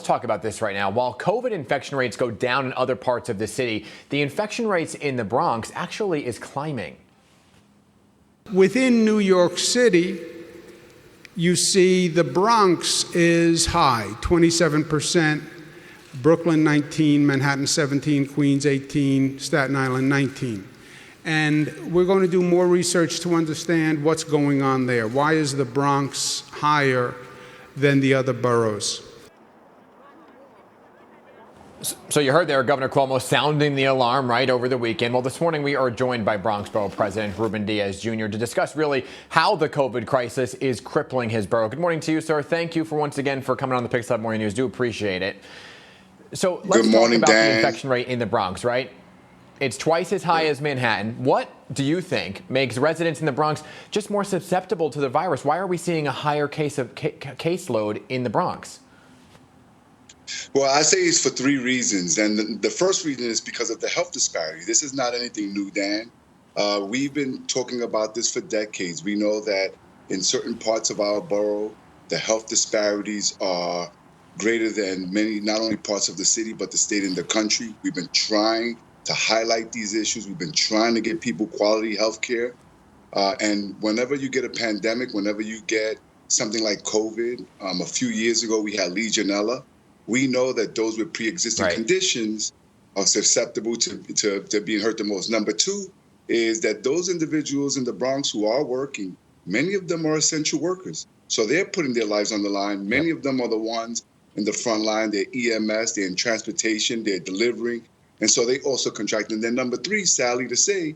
talk about this right now. While COVID infection rates go down in other parts of the city, the infection rates in the Bronx actually is climbing. Within New York City, you see the Bronx is high, 27%, Brooklyn 19, Manhattan 17, Queens 18, Staten Island 19. And we're going to do more research to understand what's going on there. Why is the Bronx higher than the other boroughs? So you heard there Governor Cuomo sounding the alarm right over the weekend. Well, this morning we are joined by Bronx Borough President Ruben Diaz Jr. to discuss really how the COVID crisis is crippling his borough. Good morning to you, sir. Thank you for once again for coming on the Pix Up Morning News. Do appreciate it. So let's talk about the infection rate in the Bronx, right? It's twice as high as Manhattan. What do you think makes residents in the Bronx just more susceptible to the virus? Why are we seeing a higher caseload in the Bronx? Well, I say it's for three reasons. And the first reason is because of the health disparity. This is not anything new, Dan. We've been talking about this for decades. We know that in certain parts of our borough, the health disparities are greater than many, not only parts of the city, but the state and the country. We've been trying to highlight these issues. We've been trying to get people quality health care. And whenever you get a pandemic, whenever you get something like COVID, a few years ago we had Legionella. We know that those with pre-existing conditions are susceptible to being hurt the most. Number two is that those individuals in the Bronx who are working, many of them are essential workers. So they're putting their lives on the line. Many of them are the ones in the front line. They're EMS, they're in transportation, they're delivering. And so they also contract. And then number three, sadly to say,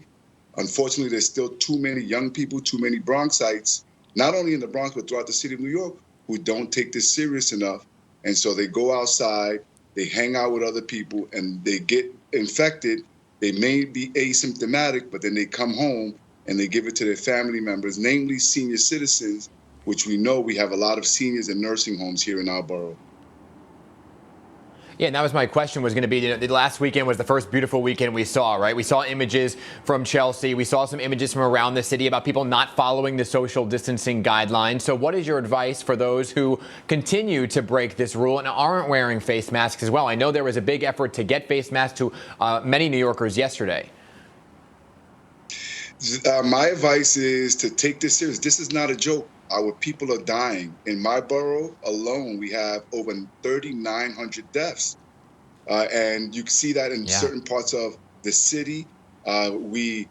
unfortunately, there's still too many young people, too many Bronxites, not only in the Bronx, but throughout the city of New York, who don't take this serious enough. And so they go outside, they hang out with other people, and they get infected. They may be asymptomatic, but then they come home and they give it to their family members, namely senior citizens, which we know we have a lot of seniors in nursing homes here in our borough. Yeah, and that was my question was going to be, the last weekend was the first beautiful weekend we saw, right? We saw images from Chelsea. We saw some images from around the city about people not following the social distancing guidelines. So what is your advice for those who continue to break this rule and aren't wearing face masks as well? I know there was a big effort to get face masks to many New Yorkers yesterday. My advice is to take this serious. This is not a joke. Our people are dying. In my borough alone, we have over 3,900 deaths. And you can see that in certain parts of the city. We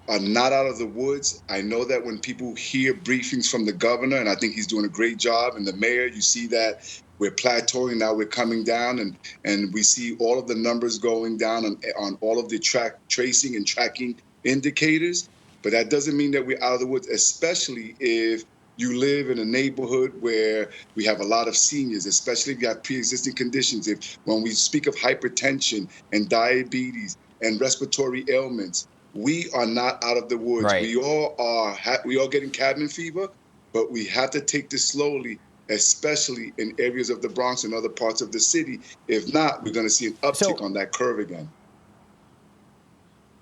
are not out of the woods. I know that when people hear briefings from the governor, and I think he's doing a great job, and the mayor, you see that we're plateauing, now we're coming down, and we see all of the numbers going down on all of the tracing and tracking indicators. But that doesn't mean that we're out of the woods, especially if you live in a neighborhood where we have a lot of seniors, especially if you have pre-existing conditions. When we speak of hypertension and diabetes and respiratory ailments, we are not out of the woods. Right. We all getting cabin fever, but we have to take this slowly, especially in areas of the Bronx and other parts of the city. If not, we're going to see an uptick on that curve again.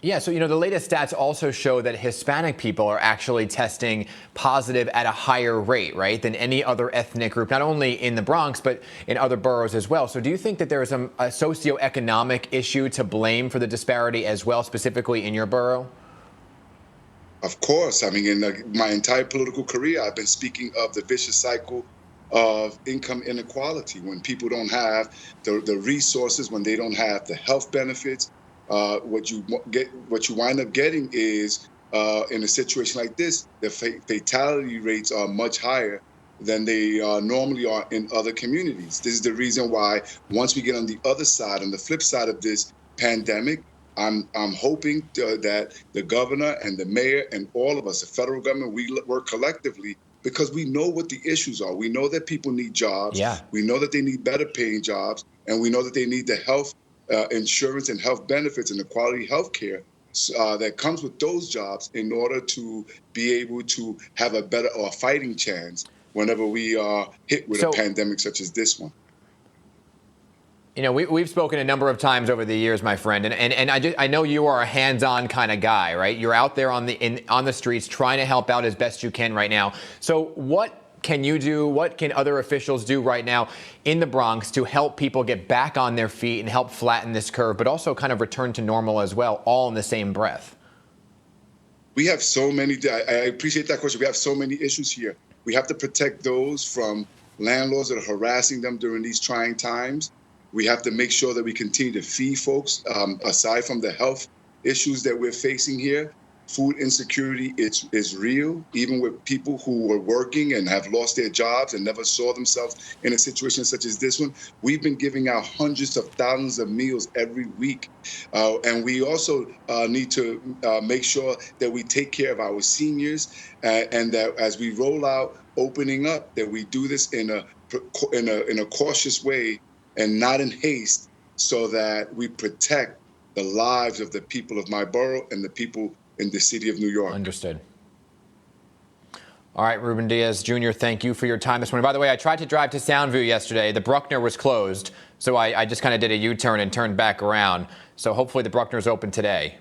Yeah, so, the latest stats also show that Hispanic people are actually testing positive at a higher rate, right, than any other ethnic group, not only in the Bronx, but in other boroughs as well. So do you think that there is a socioeconomic issue to blame for the disparity as well, specifically in your borough? Of course. I mean, in my entire political career, I've been speaking of the vicious cycle of income inequality. When people don't have the resources, when they don't have the health benefits, what you wind up getting is in a situation like this, the fatality rates are much higher than they normally are in other communities. This is the reason why once we get on the other side, on the flip side of this pandemic, I'm hoping that the governor and the mayor and all of us, the federal government, we work collectively because we know what the issues are. We know that people need jobs. Yeah. We know that they need better paying jobs, and we know that they need the health insurance and health benefits and the quality health care that comes with those jobs in order to be able to have a better or a fighting chance whenever we are hit with a pandemic such as this one. We've spoken a number of times over the years, my friend, and I know you are a hands-on kind of guy, right? You're out there on the streets trying to help out as best you can right now. So what can you do? What can other officials do right now in the Bronx to help people get back on their feet and help flatten this curve, but also kind of return to normal as well, all in the same breath? We have so many, I appreciate that question. We have so many issues here. We have to protect those from landlords that are harassing them during these trying times. We have to make sure that we continue to feed folks, aside from the health issues that we're facing here. Food insecurity is real, even with people who are working and have lost their jobs and never saw themselves in a situation such as this one. We've been giving out hundreds of thousands of meals every week. And we also need to make sure that we take care of our seniors and that as we roll out opening up, that we do this in a cautious way and not in haste, so that we protect the lives of the people of my borough and the people in the city of New York. Understood. All right, Ruben Diaz Jr., thank you for your time this morning. By the way, I tried to drive to Soundview yesterday. The Bruckner was closed, so I just kind of did a U-turn and turned back around. So hopefully the Bruckner's open today.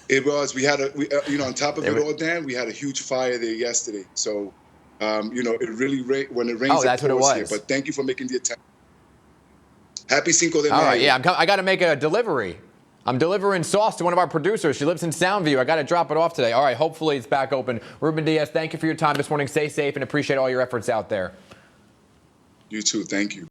It was. We had on top of it all, Dan, we had a huge fire there yesterday. So, it really when it rains, that's what it was. Here. But thank you for making the attempt. Happy Cinco de Mayo. All right, yeah, I got to make a delivery. I'm delivering sauce to one of our producers. She lives in Soundview. I got to drop it off today. All right, hopefully it's back open. Ruben Diaz, thank you for your time this morning. Stay safe and appreciate all your efforts out there. You too. Thank you.